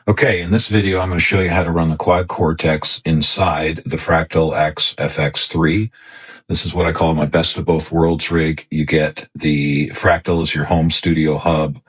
Okay, in this video, I'm going to show you how to run the Quad Cortex inside the Fractal Axe-Fx III. This is what I call my best of both worlds rig. You get the Fractal as your home studio hub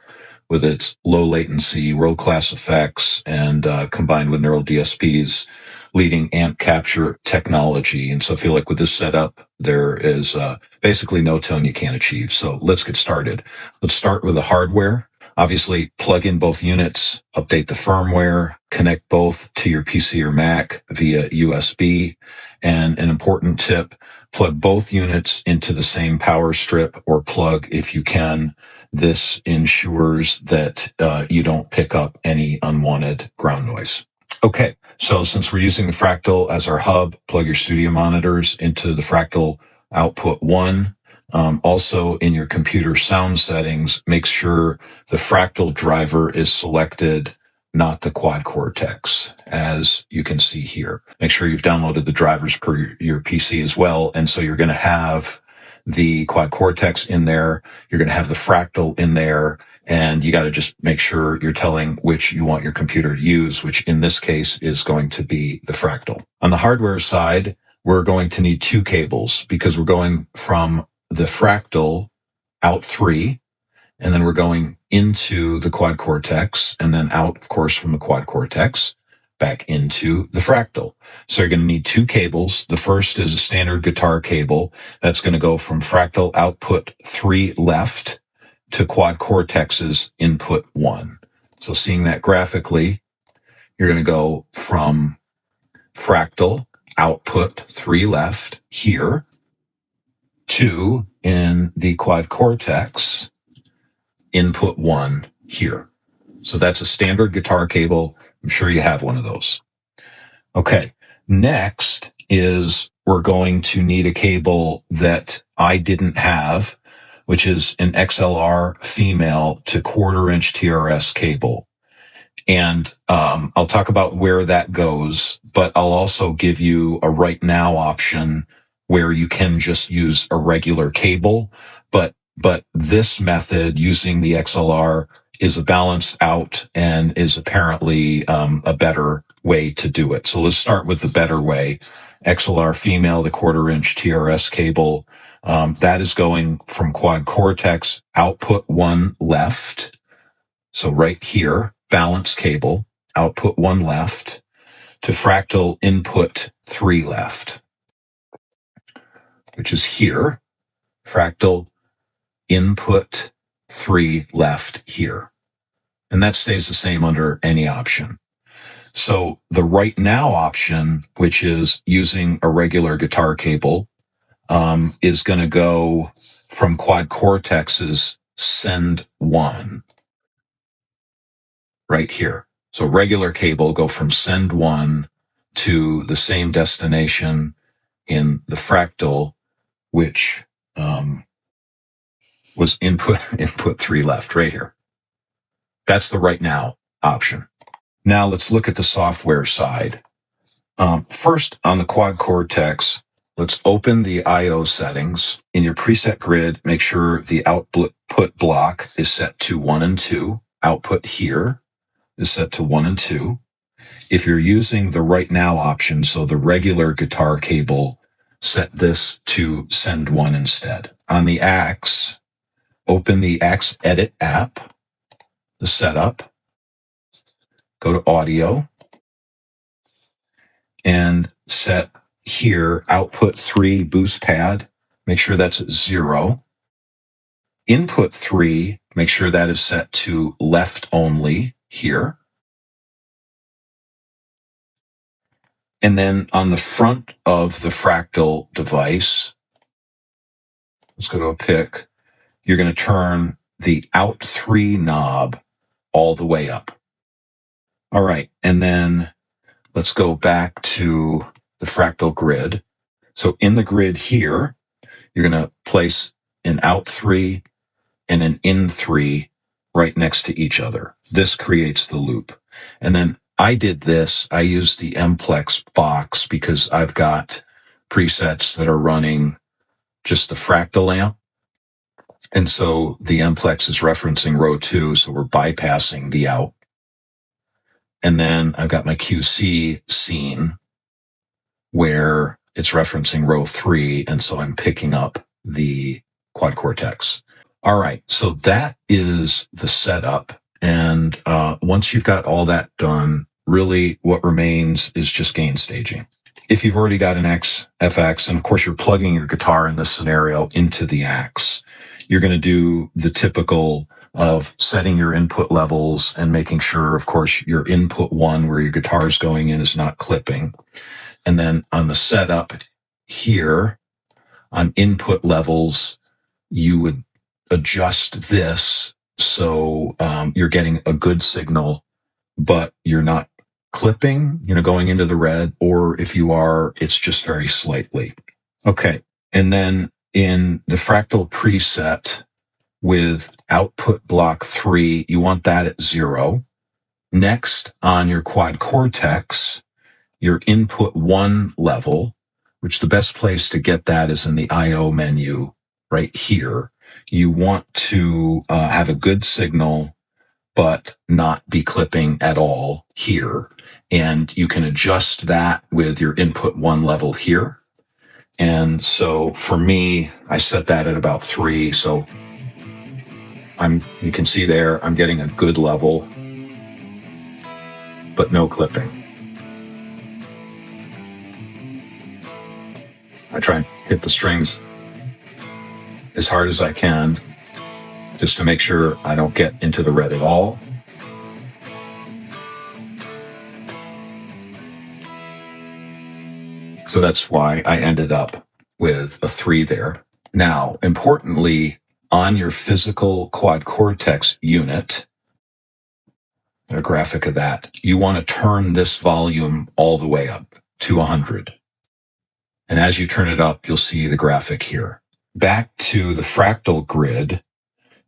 with its low latency, world-class effects, and combined with Neural DSP's leading amp capture technology. And so I feel like with this setup, there is basically no tone you can't achieve. So let's get started. Let's start with the hardware. Obviously, plug in both units, update the firmware, connect both to your PC or Mac via USB. And an important tip, plug both units into the same power strip or plug if you can. This ensures that you don't pick up any unwanted ground noise. Okay, so since we're using the Fractal as our hub, plug your studio monitors into the Fractal output 1. Also, in your computer sound settings, make sure the Fractal driver is selected, not the Quad Cortex, as you can see here. Make sure you've downloaded the drivers per your PC as well, and so you're going to have the Quad Cortex in there, you're going to have the Fractal in there, and you got to just make sure you're telling which you want your computer to use, which in this case is going to be the Fractal. On the hardware side, we're going to need 2 cables because we're going from the Fractal out 3, and then we're going into the Quad Cortex, and then out, of course, from the Quad Cortex back into the Fractal. So you're going to need 2 cables. The first is a standard guitar cable. That's going to go from Fractal output 3 left to Quad Cortex's input 1. So seeing that graphically, you're going to go from Fractal output 3 left here to, in the Quad Cortex, input 1 here. So that's a standard guitar cable. I'm sure you have one of those. Okay, next is we're going to need a cable that I didn't have, which is an XLR female to 1/4-inch TRS cable. And I'll talk about where that goes, but I'll also give you a right now option where you can just use a regular cable. But this method using the XLR is a balance out and is apparently a better way to do it. So let's start with the better way. XLR female, the 1/4-inch TRS cable. That is going from Quad Cortex output 1 left. So right here, balance cable, output 1 left, to Fractal input 3 left, which is here, Fractal input 3 left here. And that stays the same under any option. So the right now option, which is using a regular guitar cable, is going to go from Quad Cortex's send 1 right here. So regular cable go from send 1 to the same destination in the Fractal, which was input 3 left right here. That's the right now option. Now let's look at the software side. First, on the Quad Cortex, let's open the I/O settings. In your preset grid, make sure the output block is set to 1 and 2. Output here is set to 1 and 2. If you're using the right now option, so the regular guitar cable, set this to send 1 instead. On the Axe, open the Axe-Edit app, the setup, go to audio, and set here output 3 boost pad. Make sure that's at 0. Input 3, make sure that is set to left only here. And then on the front of the Fractal device, let's go to a pick, you're going to turn the out 3 knob all the way up. All right, and then let's go back to the Fractal grid. So in the grid here, you're going to place an out 3 and an in 3 right next to each other. This creates the loop. And then I did this. I used the Mplex box because I've got presets that are running just the Fractal amp. And so the Mplex is referencing row 2, so we're bypassing the out. And then I've got my QC scene where it's referencing row 3. And so I'm picking up the Quad Cortex. All right. So that is the setup. And once you've got all that done, really what remains is just gain staging. If you've already got an Axe-Fx, and of course you're plugging your guitar in this scenario into the Axe, you're going to do the typical of setting your input levels and making sure, of course, your input 1 where your guitar is going in is not clipping. And then on the setup here, on input levels, you would adjust this so you're getting a good signal, but you're not clipping, going into the red, or if you are, it's just very slightly. Okay. And then in the Fractal preset with output block 3, you want that at 0. Next, on your Quad Cortex, your input 1 level, which the best place to get that is in the IO menu right here. You want to have a good signal, but not be clipping at all here. And you can adjust that with your input 1 level here. And so for me, I set that at about 3. So you can see there, I'm getting a good level, but no clipping. I try and hit the strings as hard as I can, just to make sure I don't get into the red at all. So that's why I ended up with a 3 there. Now, importantly, on your physical Quad Cortex unit, a graphic of that, you want to turn this volume all the way up to 100. And as you turn it up, you'll see the graphic here. Back to the Fractal grid,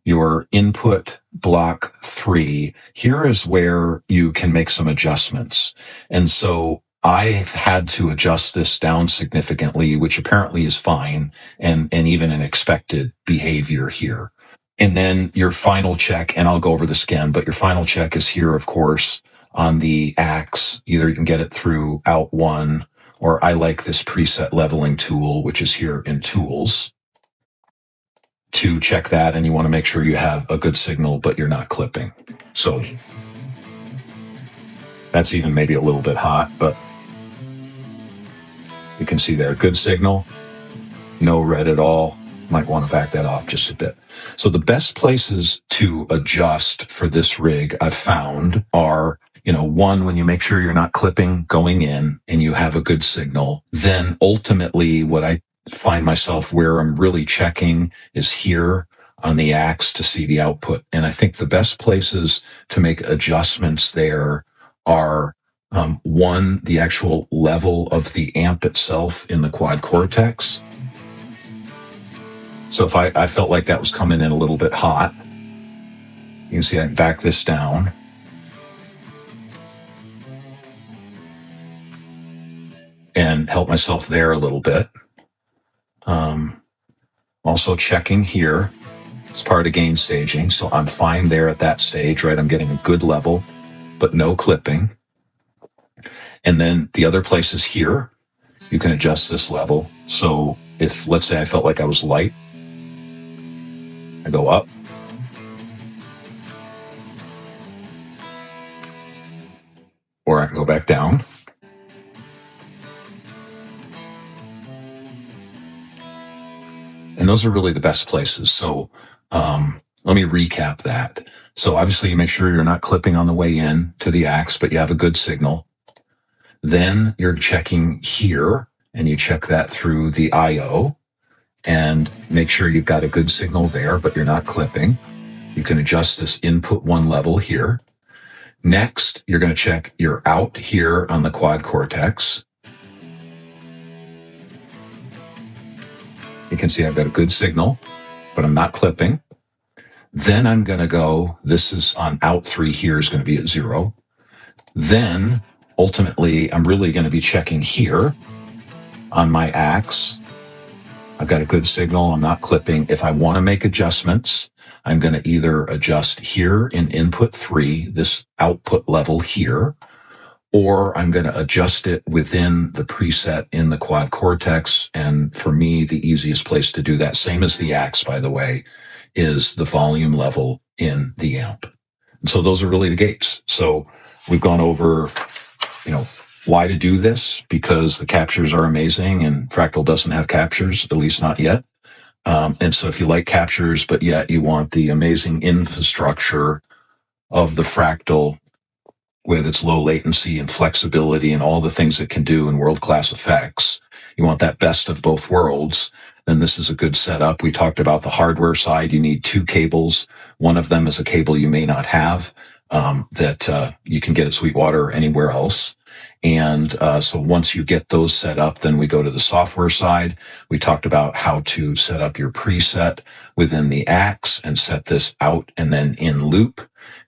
your input block 3, here is where you can make some adjustments. And so I've had to adjust this down significantly, which apparently is fine, and even an expected behavior here. And then your final check, and I'll go over this again, but your final check is here, of course, on the Axe. Either you can get it through Out 1, or I like this preset leveling tool, which is here in Tools, to check that. And you want to make sure you have a good signal, but you're not clipping. So that's even maybe a little bit hot, but you can see there, good signal, no red at all. Might want to back that off just a bit. So the best places to adjust for this rig I've found are, one, when you make sure you're not clipping going in and you have a good signal. Then ultimately what I find myself where I'm really checking is here on the Axe to see the output. And I think the best places to make adjustments there are, one, the actual level of the amp itself in the Quad Cortex. So if I felt like that was coming in a little bit hot, you can see I can back this down. And help myself there a little bit. Also checking here. It's part of gain staging. So I'm fine there at that stage, right? I'm getting a good level, but no clipping. And then the other places here, you can adjust this level. So if, let's say I felt like I was light, I go up. Or I can go back down. And those are really the best places. So let me recap that. So obviously you make sure you're not clipping on the way in to the Axe, but you have a good signal. Then you're checking here, and you check that through the IO and make sure you've got a good signal there, but you're not clipping. You can adjust this input 1 level here. Next, you're going to check your out here on the Quad Cortex. You can see I've got a good signal, but I'm not clipping. Then I'm going to go, this is on out 3 here is going to be at 0. Then ultimately, I'm really going to be checking here on my Axe. I've got a good signal. I'm not clipping. If I want to make adjustments, I'm going to either adjust here in input 3, this output level here, or I'm going to adjust it within the preset in the Quad Cortex. And for me, the easiest place to do that, same as the Axe, by the way, is the volume level in the amp. And so those are really the gates. So we've gone over, why to do this, because the captures are amazing and Fractal doesn't have captures, at least not yet. And so if you like captures, but yet you want the amazing infrastructure of the Fractal with its low latency and flexibility and all the things it can do in world-class effects, you want that best of both worlds, then this is a good setup. We talked about the hardware side. You need 2 cables. One of them is a cable you may not have, that you can get at Sweetwater or anywhere else. And so once you get those set up, then we go to the software side. We talked about how to set up your preset within the Axe and set this out and then in loop.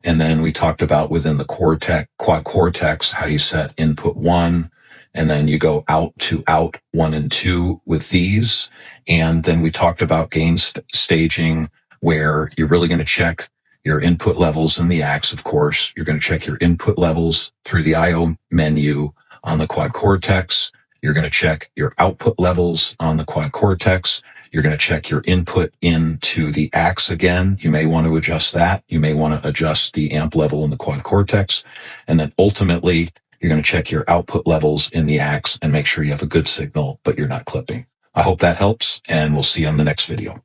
And then we talked about within the Quad Cortex, how you set input 1, and then you go out to out 1 and 2 with these. And then we talked about gain staging, where you're really going to check your input levels in the Axe, of course. You're going to check your input levels through the I/O menu on the Quad Cortex. You're going to check your output levels on the Quad Cortex. You're going to check your input into the Axe again. You may want to adjust that. You may want to adjust the amp level in the Quad Cortex. And then ultimately, you're going to check your output levels in the Axe and make sure you have a good signal, but you're not clipping. I hope that helps, and we'll see you on the next video.